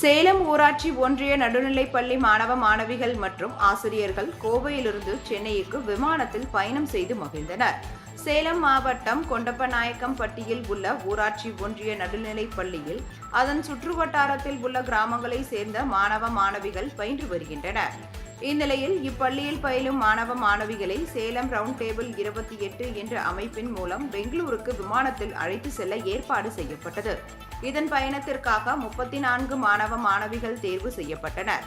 சேலம் ஊராட்சி ஒன்றிய நடுநிலைப்பள்ளி மாணவ மாணவிகள் மற்றும் ஆசிரியர்கள் கோவையிலிருந்து சென்னைக்கு விமானத்தில் பயணம் செய்து மகிழ்ந்தனர். சேலம் மாவட்டம் கொண்டப்பநாயக்கம்பட்டியில் உள்ள ஊராட்சி ஒன்றிய நடுநிலைப் பள்ளியில் அதன் சுற்றுவட்டாரத்தில் உள்ள கிராமங்களை சேர்ந்த மாணவ மாணவிகள் பயின்று வருகின்றனர். இந்நிலையில் இப்பள்ளியில் பயிலும் மாணவ மாணவிகளை சேலம் ரவுண்ட் டேபிள் 28 என்ற அமைப்பின் மூலம் பெங்களூருக்கு விமானத்தில் அழைத்து செல்ல ஏற்பாடு செய்யப்பட்டது. இதன் பயணத்திற்காக 34 மாணவ மாணவிகள் தேர்வு செய்யப்பட்டனர்.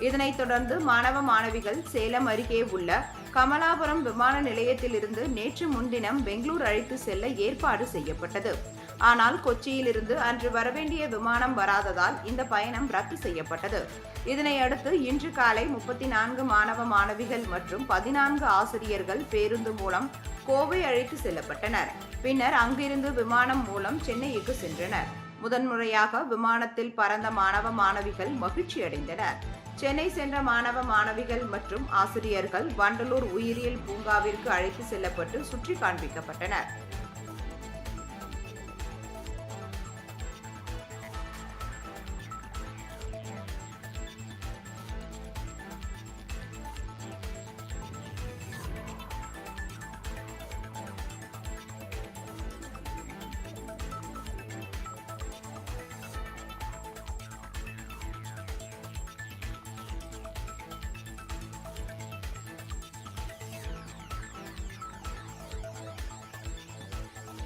இதனைத் தொடர்ந்து மாணவ மாணவிகள் சேலம் அருகே உள்ள கமலாபுரம் விமான நிலையத்திலிருந்து நேற்று முன்தினம் பெங்களூர் அழைத்து செல்ல ஏற்பாடு செய்யப்பட்டது. ஆனால் கொச்சியிலிருந்து அன்று வரவேண்டிய விமானம் வராததால் இந்த பயணம் ரத்து செய்யப்பட்டது. இதனையடுத்து இன்று காலை 34 மாணவ மாணவிகள் மற்றும் 14 ஆசிரியர்கள் பேருந்து மூலம் கோவை அழைத்து செல்லப்பட்டனர். பின்னர் அங்கிருந்து விமானம் மூலம் சென்னைக்கு சென்றனர். முதன்முறையாக விமானத்தில் பறந்த மாணவ மாணவிகள் மகிழ்ச்சி அடைந்தனர். சென்னை சென்ற மாணவ மாணவிகள் மற்றும் ஆசிரியர்கள் வண்டலூர் உயிரியல் பூங்காவிற்கு அழைத்து செல்லப்பட்டு சுற்றி காண்பிக்கப்பட்டனர்.